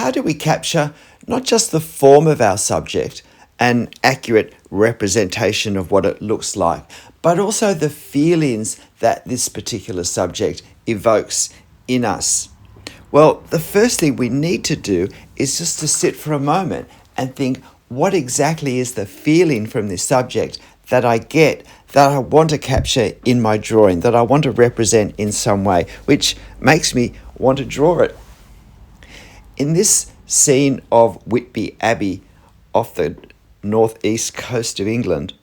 how do we capture not just the form of our subject, an accurate representation of what it looks like, but also the feelings that this particular subject evokes in us? Well, the first thing we need to do is just to sit for a moment and think, what exactly is the feeling from this subject that I get, that I want to capture in my drawing, that I want to represent in some way, which makes me want to draw it. In this scene of Whitby Abbey off the northeast coast of England,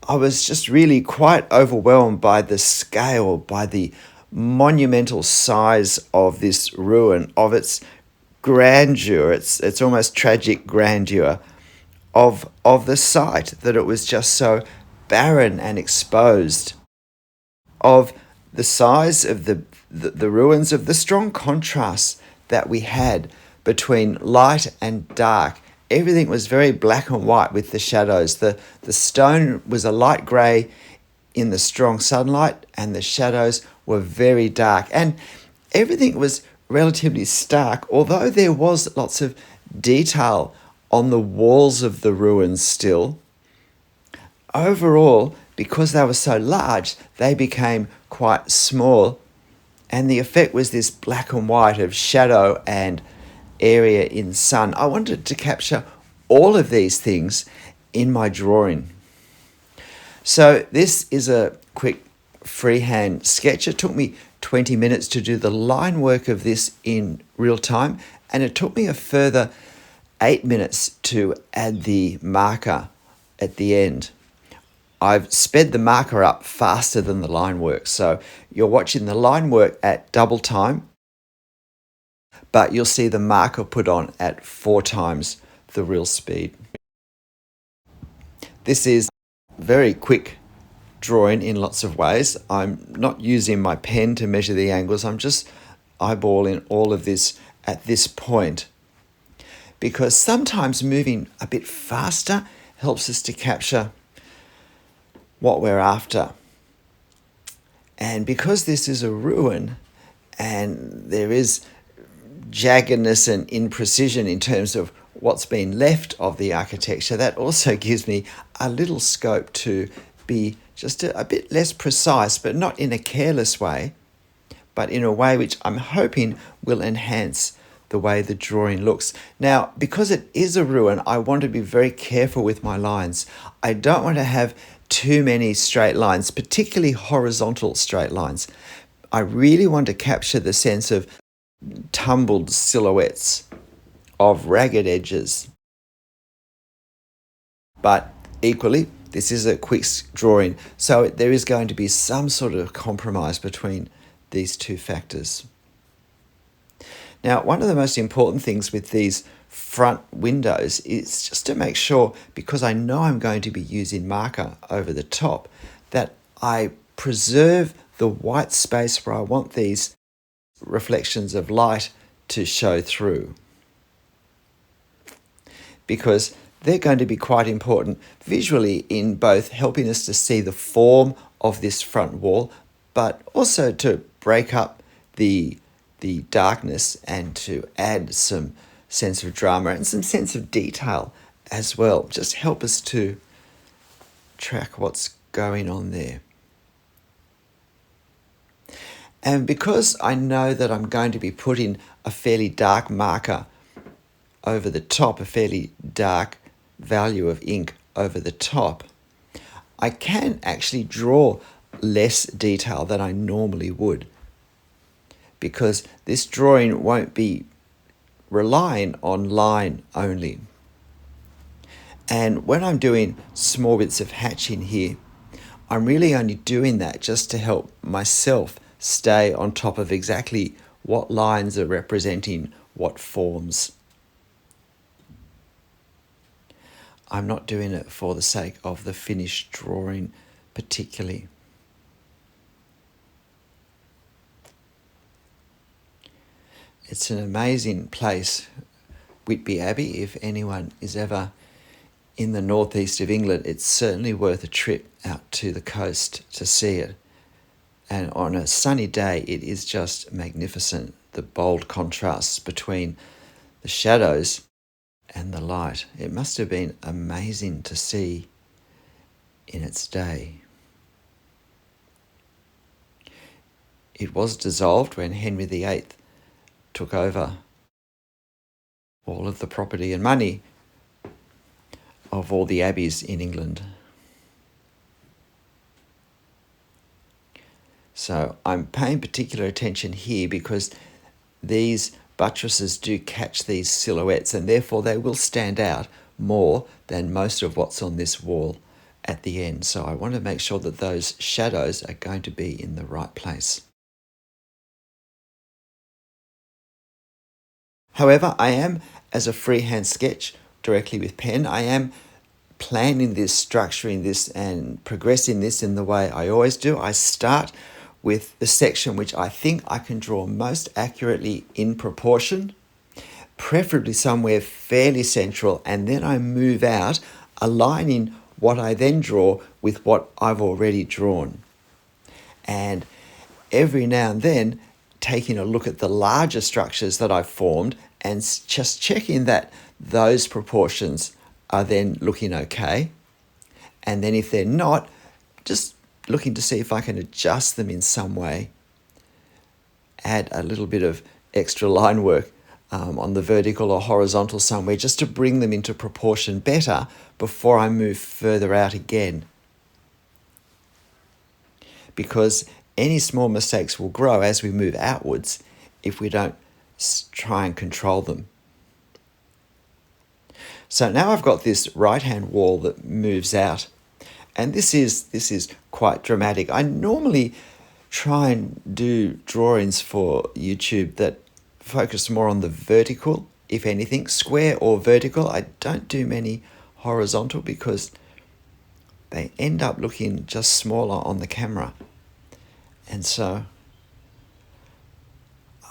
I was just really quite overwhelmed by the scale, by the monumental size of this ruin, of its grandeur, its almost tragic grandeur of the site, that it was just so barren and exposed, of the size of the ruins, of the strong contrast that we had between light and dark. Everything was very black and white with the shadows. The stone was a light grey in the strong sunlight, and the shadows were very dark. And everything was relatively stark, although there was lots of detail on the walls of the ruins still. Overall, because they were so large, they became quite small, and the effect was this black and white of shadow and area in sun. I wanted to capture all of these things in my drawing. So this is a quick freehand sketch. It took me 20 minutes to do the line work of this in real time, and it took me a further 8 minutes to add the marker at the end. I've sped the marker up faster than the line work, so you're watching the line work at double time, but you'll see the marker put on at 4 times the real speed. This is very quick drawing in lots of ways. I'm not using my pen to measure the angles. I'm just eyeballing all of this at this point, because sometimes moving a bit faster helps us to capture what we're after. And because this is a ruin and there is jaggedness and imprecision in terms of what's been left of the architecture, that also gives me a little scope to be just a bit less precise, but not in a careless way, but in a way which I'm hoping will enhance the way the drawing looks. Now, because it is a ruin, I want to be very careful with my lines. I don't want to have too many straight lines, particularly horizontal straight lines. I really want to capture the sense of tumbled silhouettes, of ragged edges. But equally, this is a quick drawing, so there is going to be some sort of compromise between these two factors. Now, one of the most important things with these front windows is just to make sure, because I know I'm going to be using marker over the top, that I preserve the white space where I want these reflections of light to show through, because they're going to be quite important visually in both helping us to see the form of this front wall, but also to break up the darkness and to add some sense of drama and some sense of detail as well. Just help us to track what's going on there. And because I know that I'm going to be putting a fairly dark marker over the top, a fairly dark value of ink over the top, I can actually draw less detail than I normally would, because this drawing won't be relying on line only. And when I'm doing small bits of hatching here, I'm really only doing that just to help myself stay on top of exactly what lines are representing what forms. I'm not doing it for the sake of the finished drawing particularly. It's an amazing place, Whitby Abbey. If anyone is ever in the northeast of England, it's certainly worth a trip out to the coast to see it. And on a sunny day, it is just magnificent. The bold contrasts between the shadows and the light. It must have been amazing to see in its day. It was dissolved when Henry VIII took over all of the property and money of all the abbeys in England. So I'm paying particular attention here because these buttresses do catch these silhouettes, and therefore they will stand out more than most of what's on this wall at the end. So I want to make sure that those shadows are going to be in the right place. However, I am, as a freehand sketch directly with pen, I am planning this, structuring this, and progressing this in the way I always do. I start with the section which I think I can draw most accurately in proportion, preferably somewhere fairly central, and then I move out, aligning what I then draw with what I've already drawn. And every now and then, taking a look at the larger structures that I've formed and just checking that those proportions are then looking okay. And then if they're not, just looking to see if I can adjust them in some way, add a little bit of extra line work on the vertical or horizontal somewhere, just to bring them into proportion better before I move further out again. Because any small mistakes will grow as we move outwards if we don't try and control them. So now I've got this right-hand wall that moves out, and this is quite dramatic. I normally try and do drawings for YouTube that focus more on the vertical, if anything, square or vertical. I don't do many horizontal because they end up looking just smaller on the camera. And so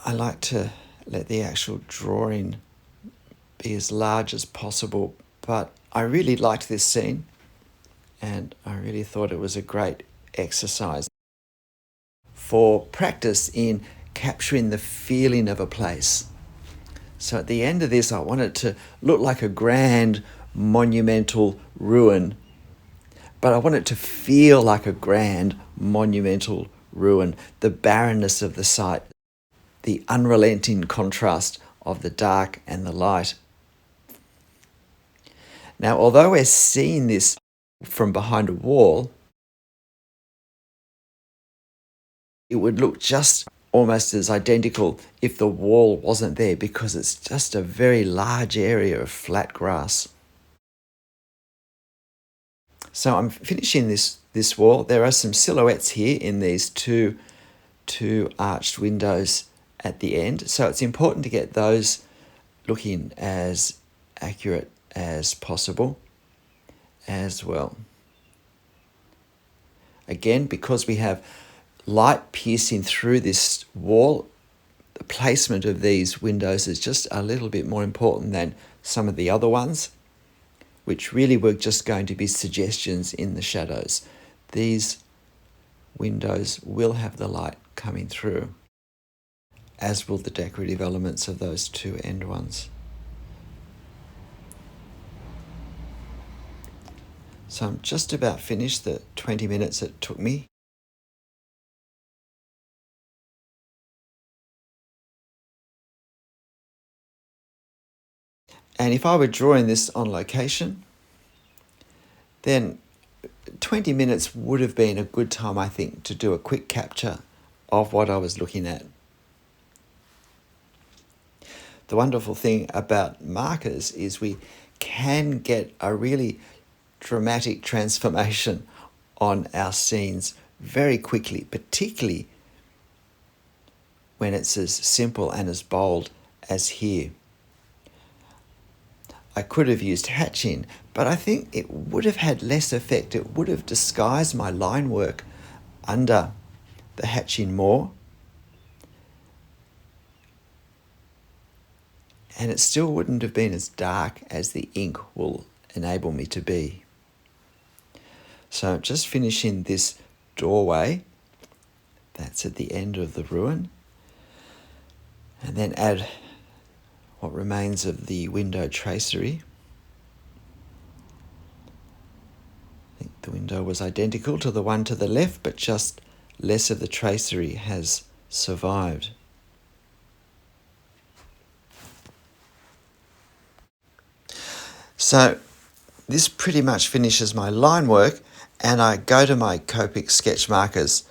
I like to let the actual drawing be as large as possible. But I really liked this scene, and I really thought it was a great exercise for practice in capturing the feeling of a place. So at the end of this, I want it to look like a grand monumental ruin, but I want it to feel like a grand monumental ruin. The barrenness of the site, the unrelenting contrast of the dark and the light. Now, although we're seeing this from behind a wall, it would look just almost as identical if the wall wasn't there, because it's just a very large area of flat grass. So I'm finishing this wall. There are some silhouettes here in these two arched windows at the end. So it's important to get those looking as accurate as possible as well. Again, because we have light piercing through this wall, the placement of these windows is just a little bit more important than some of the other ones, which really were just going to be suggestions in the shadows. These windows will have the light coming through, as will the decorative elements of those two end ones. So I'm just about finished the 20 minutes it took me. And if I were drawing this on location, then 20 minutes would have been a good time, I think, to do a quick capture of what I was looking at. The wonderful thing about markers is we can get a really dramatic transformation on our scenes very quickly, particularly when it's as simple and as bold as here. I could have used hatching, but I think it would have had less effect. It would have disguised my line work under the hatching more. And it still wouldn't have been as dark as the ink will enable me to be. So just finishing this doorway, that's at the end of the ruin, and then add what remains of the window tracery. I think the window was identical to the one to the left, but just less of the tracery has survived. So this pretty much finishes my line work, and I go to my Copic sketch markers.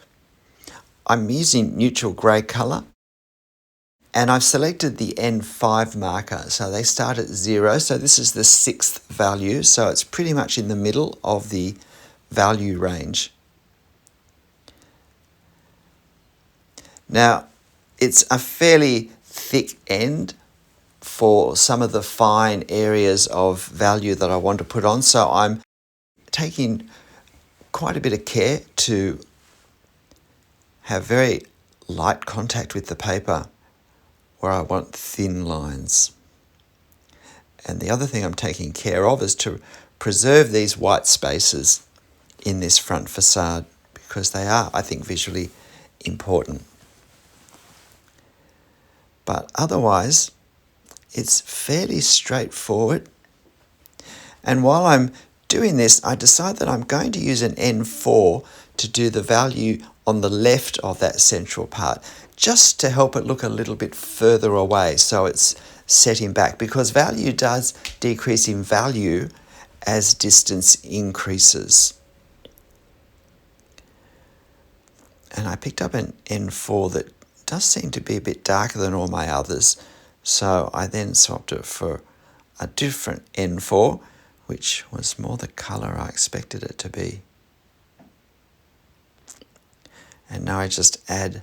I'm using neutral grey colour, and I've selected the N5 marker. So they start at 0, so this is the 6th value, so it's pretty much in the middle of the value range. Now, it's a fairly thick end for some of the fine areas of value that I want to put on, so I'm taking quite a bit of care to have very light contact with the paper where I want thin lines. And the other thing I'm taking care of is to preserve these white spaces in this front facade, because they are, I think, visually important. But otherwise, it's fairly straightforward. And while I'm doing this, I decide that I'm going to use an N4 to do the value on the left of that central part, just to help it look a little bit further away, so it's setting back, because value does decrease in value as distance increases. And I picked up an N4 that does seem to be a bit darker than all my others, so I then swapped it for a different N4, which was more the colour I expected it to be. And now I just add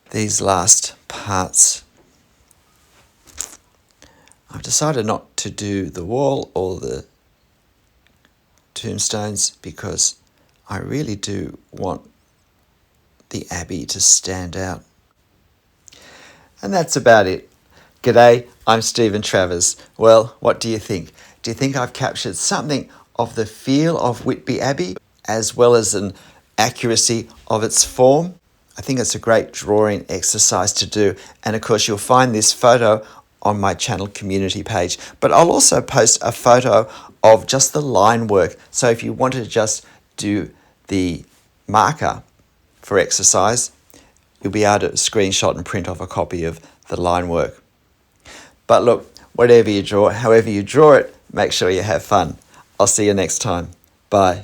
these last parts. I've decided not to do the wall or the tombstones because I really do want the Abbey to stand out. And that's about it. G'day, I'm Stephen Travers. Well, what do you think? Do you think I've captured something of the feel of Whitby Abbey as well as an accuracy of its form? I think it's a great drawing exercise to do, and of course you'll find this photo on my channel community page, but I'll also post a photo of just the line work, so if you want to just do the marker for exercise, you'll be able to screenshot and print off a copy of the line work. But look, whatever you draw, however you draw it, make sure you have fun. I'll see you next time. Bye.